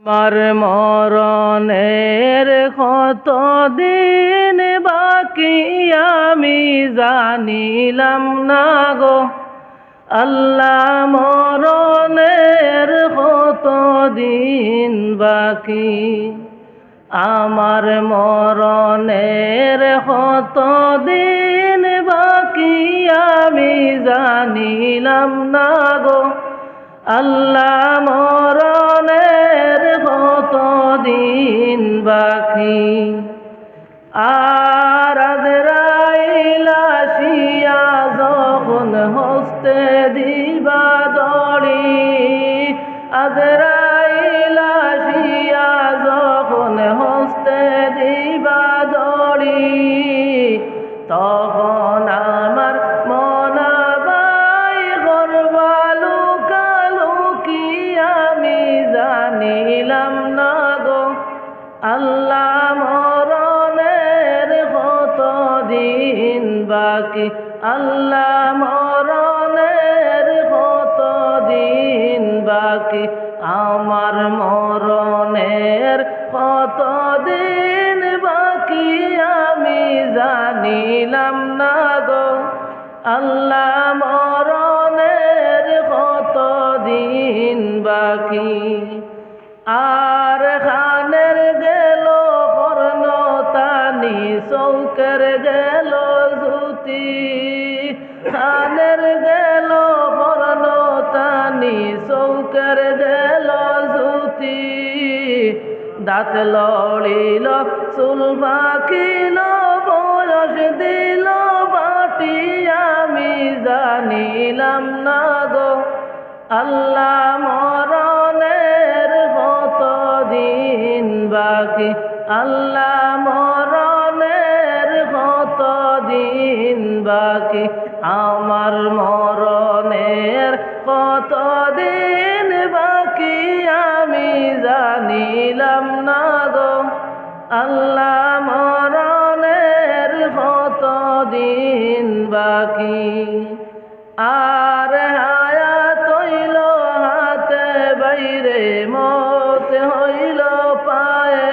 আমার মরণের কত দিন বাকি আমি জানিলাম না গো আল্লাহ, মরণের কত দিন বাকি, আমার মরণের কত দিন বাকি আমি জানিলাম না গো আল্লাহ, মরণের কত দিন বাকি। আর আজরাইল আসিয়া যখন হস্তে দিবা দড়ি, আজরাইল আসিয়া যখন হস্তে দিবা দড়ি, তখন আমার মনাবাই করবালু কালুকি আমি জানিলাম না গো আল্লাহ, মরণের কত দিন বাকি, আল্লাহ মরণের কত দিন বাকি, আমার মরণের কত দিন বাকি আমি জানিলাম না গো আল্লাহ, মরণের কত দিন বাকি। আর খানের গেল কর্ণ তানি, চৌকের গেল জুতি, খানের গেল কর্ণ তানি, চৌকের গেল জুতি, দাঁত লড়িল চুল পাকিল বয়স দিল বাটি আমি জানিলাম না গো আল্লাহ, মরণের কত দিন বাকি, আল্লাহ মরণের কত দিন বাকি, আমার মরণের কত দিন বাকি আমি জানিলাম না গো আল্লাহ, মরণের কত দিন বাকি। আর হায়াত হইল হাতে বাইরে, মত হইল পায়ে,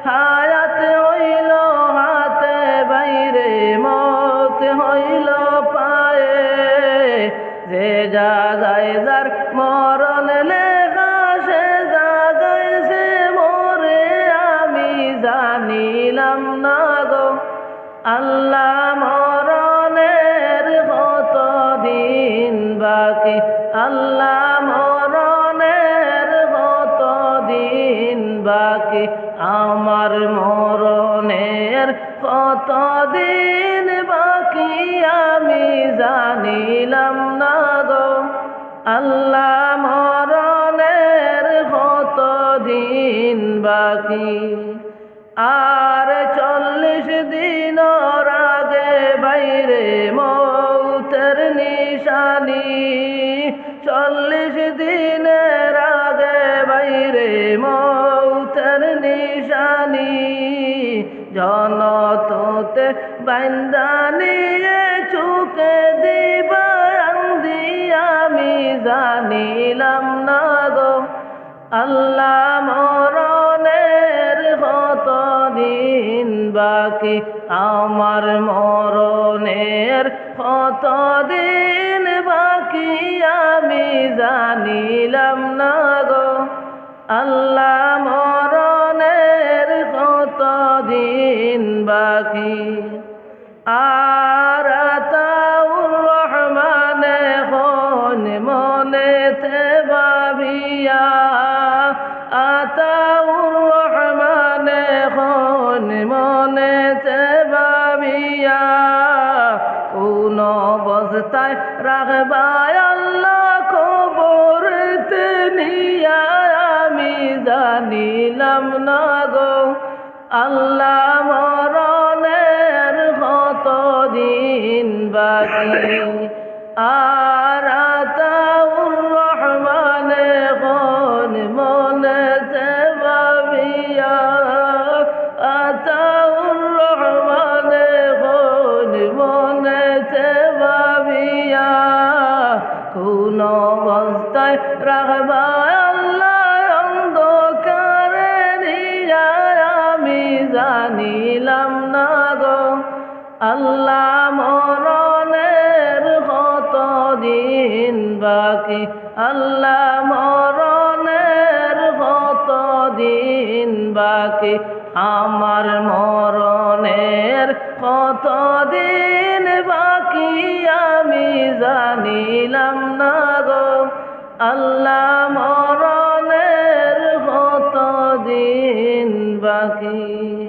হায়াত হইল হাতে বাইরে, মত হইল পায়ে, যে জাগায় যার মরণ লেখা সে জাগায় সে মরে আমি জানিলাম না গো আল্লাহ, মরণের কত দিন বাকি, আল্লাহ মরণের কত দিন বাকি, আমার মরণের কত দিন বাকি আমি জানিলাম না গো আল্লাহ, মরণের কত দিন বাকি। আর 40 দিনের আগে বাইরে মৌতের নিশানি, 40 দিনের আগে বাইরে মৌতের নিশানি, জনততে বান্দা নিয়ে চুকে দিবা আন্দি আমি জানিলাম না গো আল্লাহ, মরণের কত দিন বাকি, আমার মরণের কত দিন বাকি আমি জানিলাম না গো আল্লাহ, মরণের কত দিন বাকি। আর আতাউর রহমানে খন মনেতে ভাবিয়া, আতাউর রহমানে খন মনেতে ভাবিয়া, কোন অবস্থায় রাখবায় আল্লাহ কবরতে নিয়া আমি জানিলাম না গো আল্লাহ, মরণের কত দিন বাকি। আর আতাউর রহমানে খন মনেতে ভাবিয়া, আতাউর রহমানে খন মনেতে ভাবিয়া, কোন অবস্থায় রাখবা আল্লাহ অন্ধ বাকি আমার মরণের কতদিন বাকি আমি জানিলাম না গো আল্লাহ মরণের কতদিন বাকি